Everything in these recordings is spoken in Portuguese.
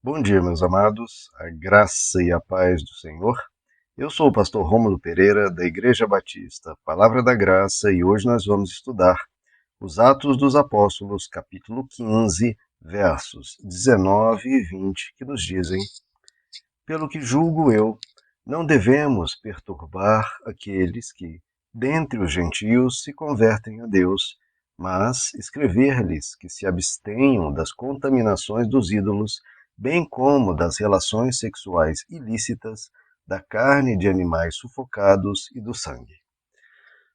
Bom dia, meus amados, a graça e a paz do Senhor. Eu sou o pastor Rômulo Pereira, da Igreja Batista, Palavra da Graça, e hoje nós vamos estudar os Atos dos Apóstolos, capítulo 15, versos 19 e 20, que nos dizem: Pelo que julgo eu, não devemos perturbar aqueles que, dentre os gentios, se convertem a Deus, mas escrever-lhes que se abstenham das contaminações dos ídolos, bem como das relações sexuais ilícitas, da carne de animais sufocados e do sangue.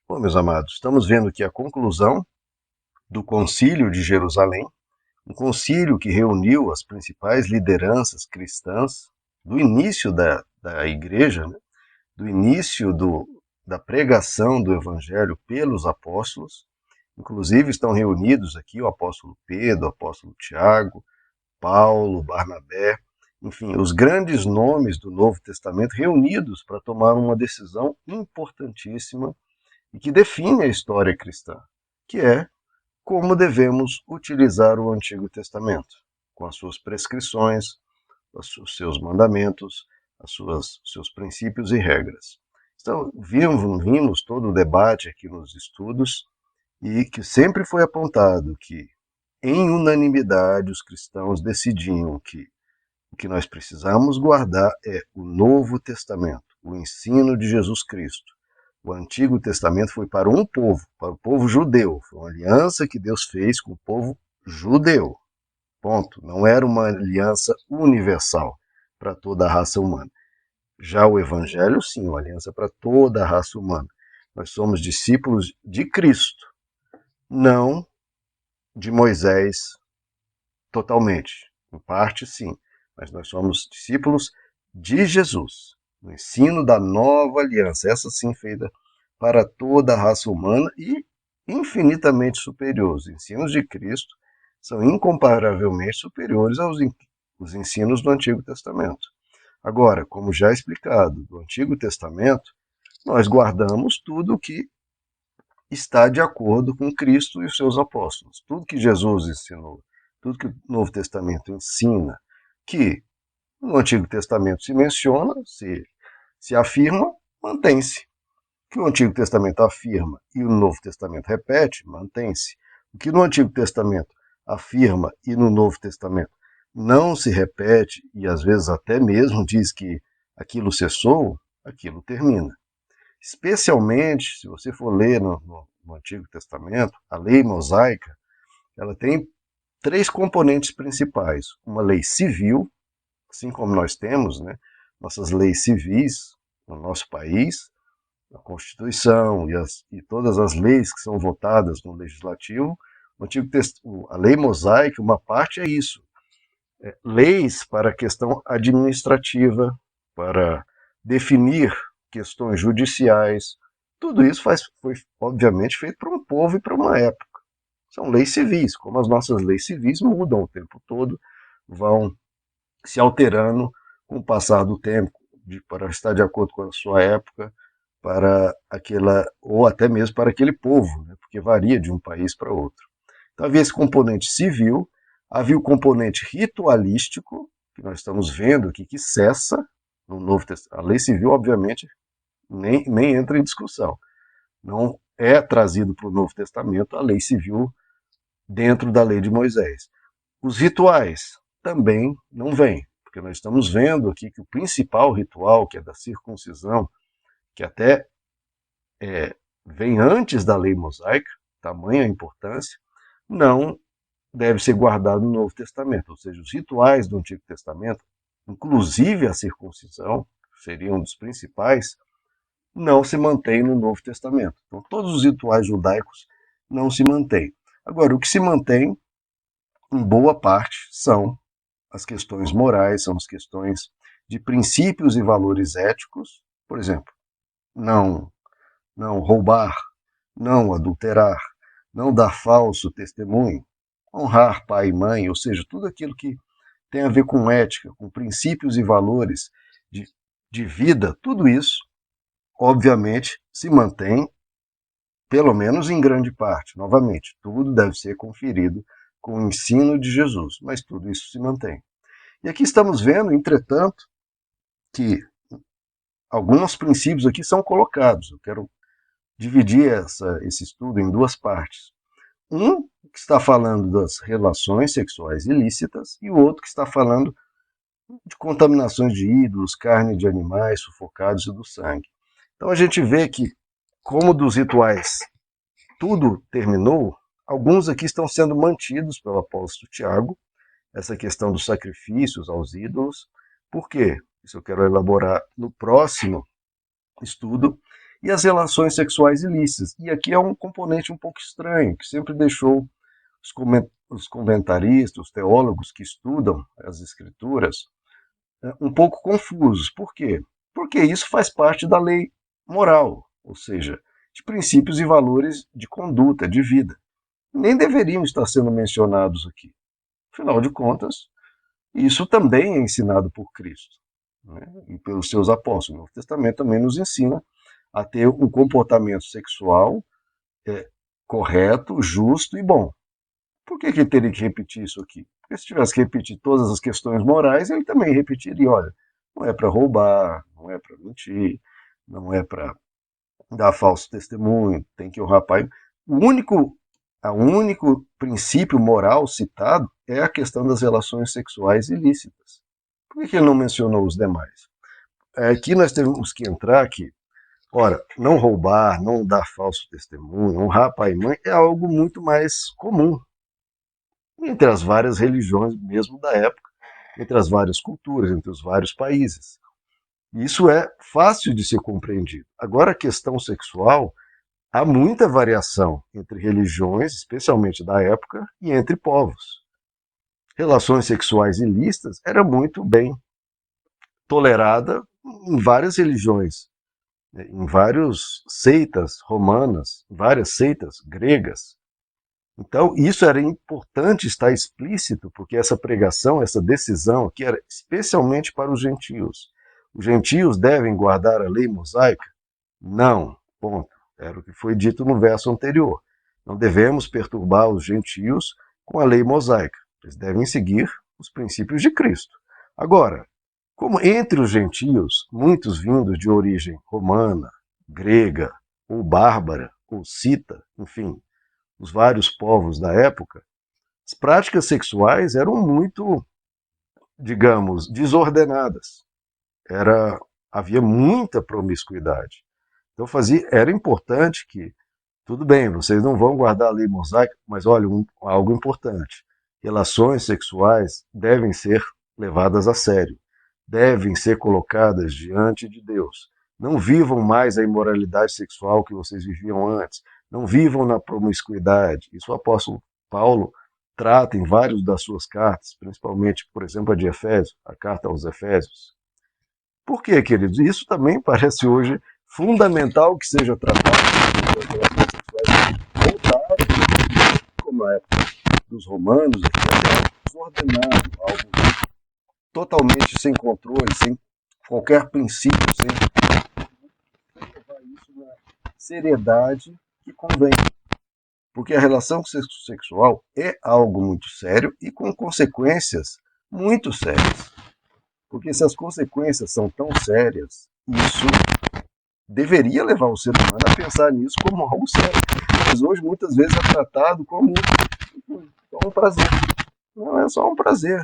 Bom, meus amados, estamos vendo aqui a conclusão do Concílio de Jerusalém, um concílio que reuniu as principais lideranças cristãs do início da igreja, né? Do início da pregação do evangelho pelos apóstolos. Inclusive estão reunidos aqui o apóstolo Pedro, o apóstolo Tiago, Paulo, Barnabé, enfim, os grandes nomes do Novo Testamento reunidos para tomar uma decisão importantíssima e que define a história cristã, que é como devemos utilizar o Antigo Testamento, com as suas prescrições, os seus mandamentos, os seus princípios e regras. Então, vimos todo o debate aqui nos estudos e que sempre foi apontado que, em unanimidade, os cristãos decidiam que o que nós precisamos guardar é o Novo Testamento, o ensino de Jesus Cristo. O Antigo Testamento foi para o povo judeu. Foi uma aliança que Deus fez com o povo judeu. Ponto. Não era uma aliança universal para toda a raça humana. Já o Evangelho, sim, uma aliança para toda a raça humana. Nós somos discípulos de Cristo, não de Moisés totalmente. Em parte, sim, mas nós somos discípulos de Jesus. O ensino da nova aliança, essa sim feita para toda a raça humana e infinitamente superior. Os ensinos de Cristo são incomparavelmente superiores aos ensinos do Antigo Testamento. Agora, como já explicado, do Antigo Testamento, nós guardamos tudo o que está de acordo com Cristo e os seus apóstolos. Tudo que Jesus ensinou, tudo que o Novo Testamento ensina, que no Antigo Testamento se menciona, se afirma, mantém-se. O que o Antigo Testamento afirma e o Novo Testamento repete, mantém-se. O que no Antigo Testamento afirma e no Novo Testamento não se repete e às vezes até mesmo diz que aquilo cessou, aquilo termina. Especialmente, se você for ler no Antigo Testamento, a lei mosaica, ela tem três componentes principais. Uma lei civil, assim como nós temos, né, nossas leis civis no nosso país, a Constituição e todas as leis que são votadas no Legislativo, a lei mosaica, uma parte é isso. Leis para a questão administrativa, para definir questões judiciais. Tudo isso foi, obviamente, feito para um povo e para uma época. São leis civis, como as nossas leis civis mudam o tempo todo, vão se alterando com o passar do tempo, para estar de acordo com a sua época, para aquela, ou até mesmo para aquele povo, né, porque varia de um país para outro. Então havia esse componente civil, havia o componente ritualístico, que nós estamos vendo aqui, que cessa no Novo Testamento. A lei civil, obviamente, nem entra em discussão. Não é trazido para o Novo Testamento a lei civil dentro da lei de Moisés. Os rituais também não vêm, porque nós estamos vendo aqui que o principal ritual, que é da circuncisão, que até vem antes da lei mosaica, tamanha a importância, não deve ser guardado no Novo Testamento. Ou seja, os rituais do Antigo Testamento, inclusive a circuncisão, que seria um dos principais, não se mantém no Novo Testamento. Então, todos os rituais judaicos não se mantêm. Agora, o que se mantém, em boa parte, são as questões morais, são as questões de princípios e valores éticos. Por exemplo, não roubar, não adulterar, não dar falso testemunho, honrar pai e mãe, ou seja, tudo aquilo que tem a ver com ética, com princípios e valores de, de vida, tudo isso, obviamente, se mantém, pelo menos em grande parte. Novamente, tudo deve ser conferido com o ensino de Jesus, mas tudo isso se mantém. E aqui estamos vendo, entretanto, que alguns princípios aqui são colocados. Eu quero dividir esse estudo em duas partes. Um que está falando das relações sexuais ilícitas e o outro que está falando de contaminações de ídolos, carne de animais sufocados e do sangue. Então a gente vê que, como dos rituais tudo terminou, alguns aqui estão sendo mantidos pelo apóstolo Tiago, essa questão dos sacrifícios aos ídolos. Por quê? Isso eu quero elaborar no próximo estudo. E as relações sexuais ilícitas. E aqui é um componente um pouco estranho, que sempre deixou os comentaristas, os teólogos que estudam as escrituras, um pouco confusos. Por quê? Porque isso faz parte da lei moral, ou seja, de princípios e valores de conduta, de vida. Nem deveriam estar sendo mencionados aqui. Afinal de contas, isso também é ensinado por Cristo, né, e pelos seus apóstolos. O Novo Testamento também nos ensina a ter um comportamento sexual correto, justo e bom. Por que ele teria que repetir isso aqui? Porque se tivesse que repetir todas as questões morais, ele também repetiria, olha, não é para roubar, não é para mentir, não é para dar falso testemunho, tem que honrar pai. O único princípio moral citado é a questão das relações sexuais ilícitas. Por que ele não mencionou os demais? Aqui nós temos que entrar que, ora, não roubar, não dar falso testemunho, honrar pai e mãe é algo muito mais comum entre as várias religiões mesmo da época, entre as várias culturas, entre os vários países. Isso é fácil de ser compreendido. Agora, a questão sexual, há muita variação entre religiões, especialmente da época, e entre povos. Relações sexuais ilícitas era muito bem tolerada em várias religiões, em várias seitas romanas, várias seitas gregas. Então, isso era importante estar explícito, porque essa pregação, essa decisão aqui era especialmente para os gentios. Os gentios devem guardar a lei mosaica? Não, ponto. Era o que foi dito no verso anterior. Não devemos perturbar os gentios com a lei mosaica. Eles devem seguir os princípios de Cristo. Agora, como entre os gentios, muitos vindos de origem romana, grega, ou bárbara, ou cita, enfim, os vários povos da época, as práticas sexuais eram muito, digamos, desordenadas. Havia muita promiscuidade. Então era importante que, tudo bem, vocês não vão guardar a lei mosaica, mas olha, algo importante. Relações sexuais devem ser levadas a sério, devem ser colocadas diante de Deus. Não vivam mais a imoralidade sexual que vocês viviam antes. Não vivam na promiscuidade. Isso o apóstolo Paulo trata em várias das suas cartas, principalmente, por exemplo, a de Efésios, a carta aos Efésios. Por quê, queridos? Isso também parece hoje fundamental que seja tratado voltado, como na época dos romanos, desordenado, algo totalmente sem controle, sem qualquer princípio, sem levar isso na seriedade que convém. Porque a relação sexual é algo muito sério e com consequências muito sérias. Porque se as consequências são tão sérias, isso deveria levar o ser humano a pensar nisso como algo sério. Mas hoje muitas vezes é tratado como só um prazer. Não é só um prazer.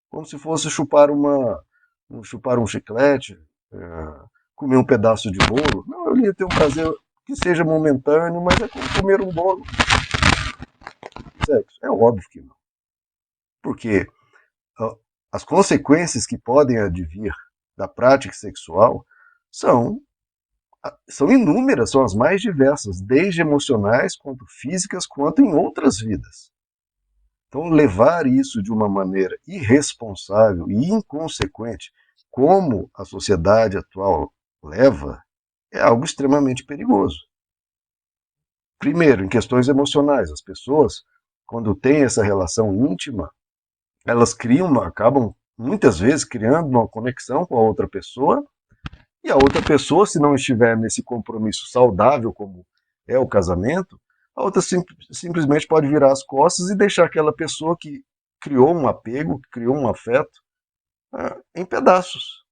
Como se fosse chupar um chiclete, comer um pedaço de bolo. Não, eu ia ter um prazer que seja momentâneo, mas é como comer um bolo. Sexo? É óbvio que não. Porque as consequências que podem advir da prática sexual são inúmeras, são as mais diversas, desde emocionais, quanto físicas, quanto em outras vidas. Então, levar isso de uma maneira irresponsável e inconsequente, como a sociedade atual leva, é algo extremamente perigoso. Primeiro, em questões emocionais, as pessoas, quando têm essa relação íntima, elas acabam muitas vezes criando uma conexão com a outra pessoa, e a outra pessoa, se não estiver nesse compromisso saudável, como é o casamento, a outra simplesmente pode virar as costas e deixar aquela pessoa que criou um apego, que criou um afeto, em pedaços.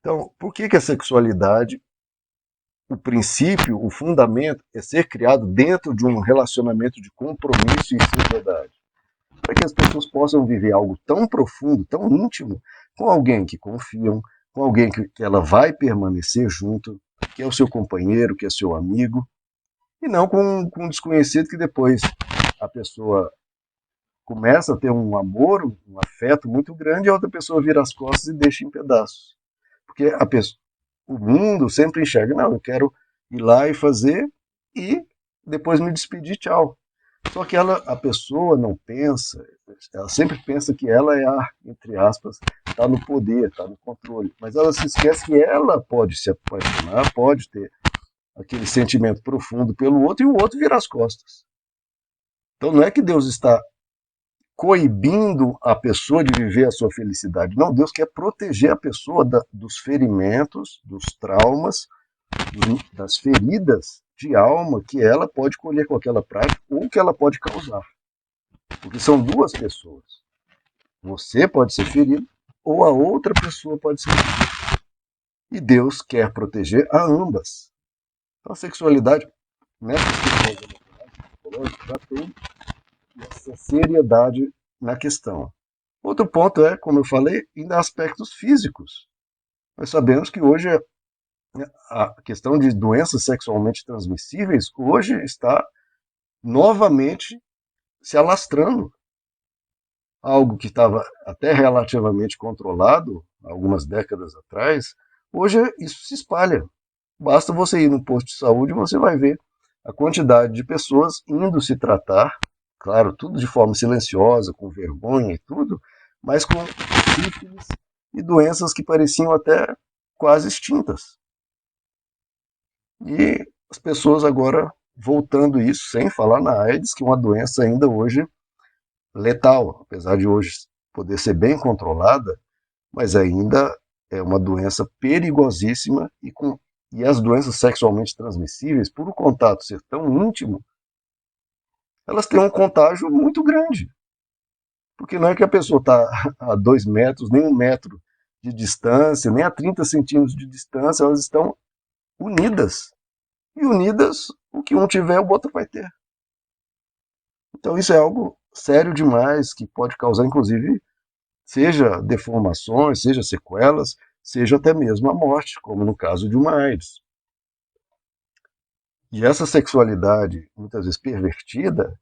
Então, por que a sexualidade, o princípio, o fundamento é ser criado dentro de um relacionamento de compromisso e seriedade? Para que as pessoas possam viver algo tão profundo, tão íntimo, com alguém que confiam, com alguém que ela vai permanecer junto, que é o seu companheiro, que é seu amigo, e não com um desconhecido que depois a pessoa começa a ter um amor, um afeto muito grande, e a outra pessoa vira as costas e deixa em pedaços. Porque o mundo sempre enxerga, não, eu quero ir lá e fazer e depois me despedir, tchau. Só que a pessoa não pensa, ela sempre pensa que ela é entre aspas, está no poder, está no controle. Mas ela se esquece que ela pode se apaixonar, pode ter aquele sentimento profundo pelo outro e o outro virar as costas. Então não é que Deus está coibindo a pessoa de viver a sua felicidade. Não, Deus quer proteger a pessoa dos ferimentos, dos traumas, das feridas de alma que ela pode colher com aquela prática ou que ela pode causar. Porque são duas pessoas. Você pode ser ferido ou a outra pessoa pode ser ferida. E Deus quer proteger a ambas. Então a sexualidade, nessas questões psicológicas, já tem essa seriedade na questão. Outro ponto é, como eu falei, ainda aspectos físicos. Nós sabemos que hoje a questão de doenças sexualmente transmissíveis hoje está novamente se alastrando. Algo que estava até relativamente controlado algumas décadas atrás, hoje isso se espalha. Basta você ir no posto de saúde e você vai ver a quantidade de pessoas indo se tratar, claro, tudo de forma silenciosa, com vergonha e tudo, mas com sífilis e doenças que pareciam até quase extintas. E as pessoas agora voltando isso, sem falar na AIDS, que é uma doença ainda hoje letal, apesar de hoje poder ser bem controlada, mas ainda é uma doença perigosíssima e as doenças sexualmente transmissíveis, por o contato ser tão íntimo, elas têm um contágio muito grande. Porque não é que a pessoa está a 2 metros, nem 1 metro de distância, nem a 30 centímetros de distância, elas estão unidas. E unidas, o que um tiver, o outro vai ter. Então isso é algo sério demais, que pode causar, inclusive, seja deformações, seja sequelas, seja até mesmo a morte, como no caso de uma AIDS. E essa sexualidade, muitas vezes pervertida,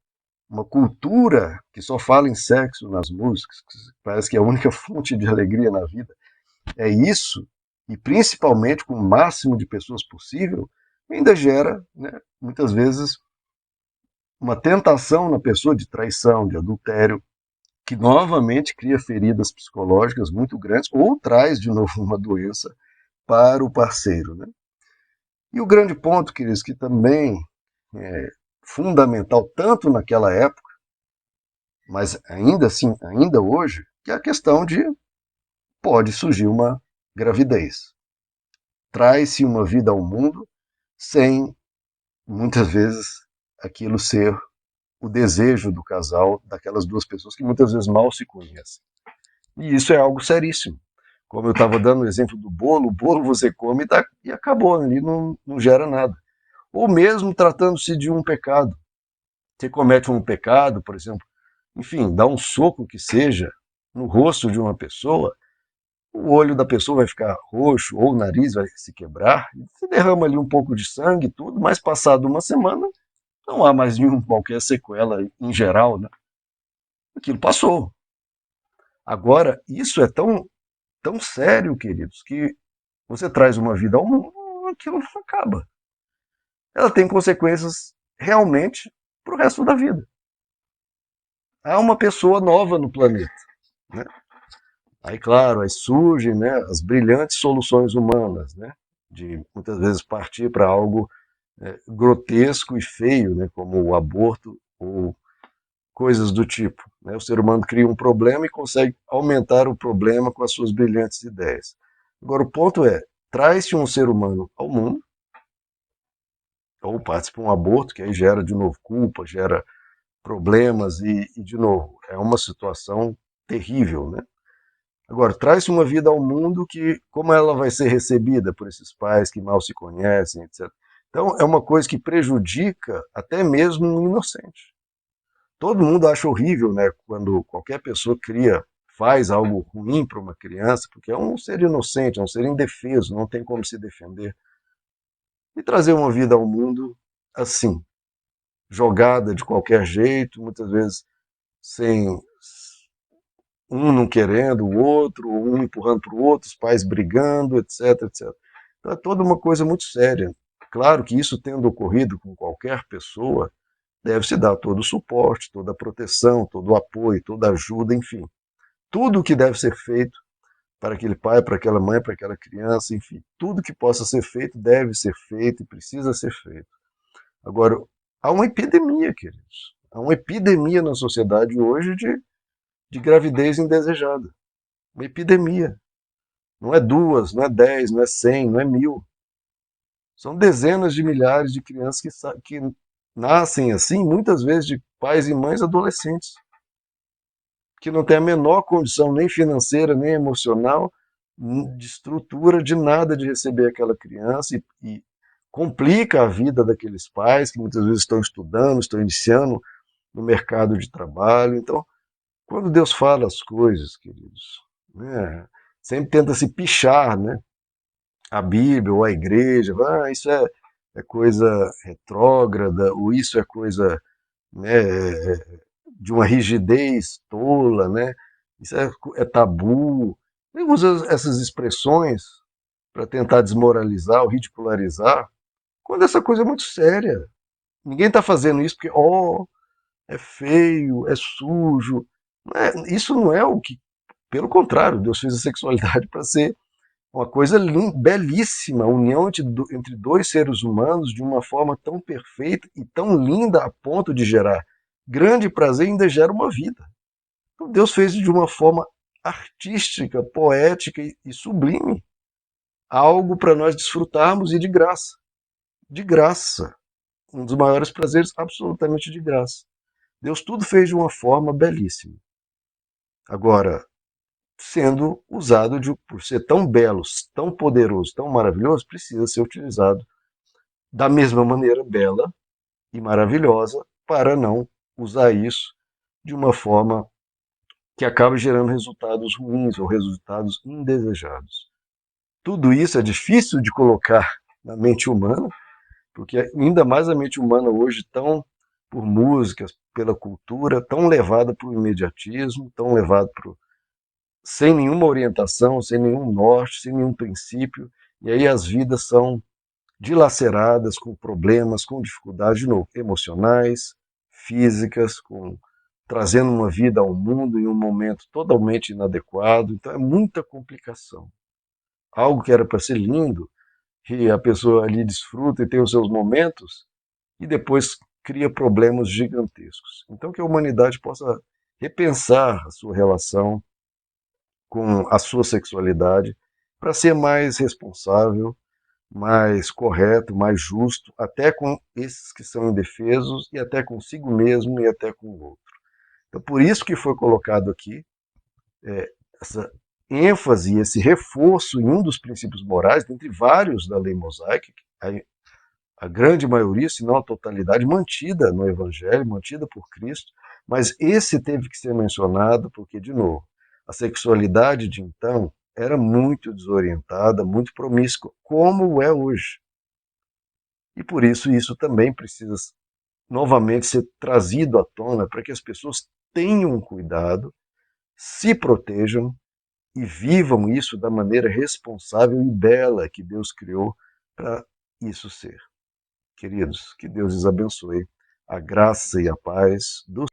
uma cultura que só fala em sexo nas músicas, que parece que é a única fonte de alegria na vida, é isso, e principalmente com o máximo de pessoas possível, ainda gera, né, muitas vezes, uma tentação na pessoa de traição, de adultério, que novamente cria feridas psicológicas muito grandes ou traz de novo uma doença para o parceiro. Né? E o grande ponto, queridos, que também é fundamental tanto naquela época, mas ainda assim, ainda hoje, que é a questão de pode surgir uma gravidez. Traz-se uma vida ao mundo sem, muitas vezes, aquilo ser o desejo do casal, daquelas duas pessoas que muitas vezes mal se conhecem. E isso é algo seríssimo. Como eu estava dando o exemplo do bolo, o bolo você come e acabou, ali não gera nada. Ou mesmo tratando-se de um pecado. Você comete um pecado, por exemplo, enfim, dá um soco que seja no rosto de uma pessoa, o olho da pessoa vai ficar roxo, ou o nariz vai se quebrar, você derrama ali um pouco de sangue e tudo, mas passado uma semana, não há mais nenhum, qualquer sequela em geral, né? Aquilo passou. Agora, isso é tão sério, queridos, que você traz uma vida ao mundo, aquilo não acaba. Ela tem consequências realmente para o resto da vida. Há uma pessoa nova no planeta. Né? Aí, claro, aí surgem, né, as brilhantes soluções humanas, né, de muitas vezes partir para algo grotesco e feio, né, como o aborto ou coisas do tipo. Né? O ser humano cria um problema e consegue aumentar o problema com as suas brilhantes ideias. Agora, o ponto é, traz-se um ser humano ao mundo, ou participa de um aborto, que aí gera de novo culpa, gera problemas de novo, é uma situação terrível, né? Agora, traz uma vida ao mundo que, como ela vai ser recebida por esses pais que mal se conhecem, etc. Então, é uma coisa que prejudica até mesmo um inocente. Todo mundo acha horrível, né, quando qualquer pessoa faz algo ruim para uma criança, porque é um ser inocente, é um ser indefeso, não tem como se defender. E trazer uma vida ao mundo assim, jogada de qualquer jeito, muitas vezes sem um não querendo o outro, um empurrando para o outro, os pais brigando, etc, etc. Então é toda uma coisa muito séria. Claro que isso tendo ocorrido com qualquer pessoa, deve-se dar todo o suporte, toda a proteção, todo o apoio, toda a ajuda, enfim. Tudo o que deve ser feito para aquele pai, para aquela mãe, para aquela criança, enfim. Tudo que possa ser feito deve ser feito e precisa ser feito. Agora, há uma epidemia, queridos. Há uma epidemia na sociedade hoje de gravidez indesejada. Uma epidemia. Não é duas, não é 10, não é 100, não é 1000. São dezenas de milhares de crianças que nascem assim, muitas vezes de pais e mães adolescentes, que não têm a menor condição, nem financeira, nem emocional, de estrutura, de nada de receber aquela criança e complica a vida daqueles pais que muitas vezes estão estudando, estão iniciando no mercado de trabalho. Então, quando Deus fala as coisas, queridos, né, sempre tenta se pichar, né, a Bíblia ou a igreja, isso é coisa retrógrada, ou isso é coisa, né, de uma rigidez tola, né, isso é tabu. Ele usa essas expressões para tentar desmoralizar ou ridicularizar, quando essa coisa é muito séria. Ninguém está fazendo isso porque, é feio, é sujo. Isso não é o que. Pelo contrário, Deus fez a sexualidade para ser uma coisa belíssima, a união entre dois seres humanos de uma forma tão perfeita e tão linda a ponto de gerar grande prazer e ainda gera uma vida. Então Deus fez de uma forma artística, poética e sublime, algo para nós desfrutarmos e de graça. De graça. Um dos maiores prazeres, absolutamente de graça. Deus tudo fez de uma forma belíssima. Agora, sendo usado por ser tão belo, tão poderoso, tão maravilhoso, precisa ser utilizado da mesma maneira bela e maravilhosa para não usar isso de uma forma que acaba gerando resultados ruins ou resultados indesejados. Tudo isso é difícil de colocar na mente humana, porque ainda mais a mente humana hoje tão por músicas, pela cultura, tão levada para o imediatismo, tão levada para sem nenhuma orientação, sem nenhum norte, sem nenhum princípio, e aí as vidas são dilaceradas com problemas, com dificuldades, de novo, emocionais, físicas, trazendo uma vida ao mundo em um momento totalmente inadequado, então é muita complicação. Algo que era para ser lindo, que a pessoa ali desfruta e tem os seus momentos, e depois cria problemas gigantescos. Então que a humanidade possa repensar a sua relação com a sua sexualidade para ser mais responsável, mais correto, mais justo, até com esses que são indefesos e até consigo mesmo e até com o outro. Então, por isso que foi colocado aqui essa ênfase, esse reforço em um dos princípios morais, dentre vários da lei mosaica, a grande maioria, se não a totalidade, mantida no Evangelho, mantida por Cristo, mas esse teve que ser mencionado porque, de novo, a sexualidade de então era muito desorientada, muito promíscua, como é hoje. E por isso também precisa novamente ser trazido à tona para que as pessoas tenham cuidado, se protejam e vivam isso da maneira responsável e bela que Deus criou para isso ser. Queridos, que Deus os abençoe. A graça e a paz do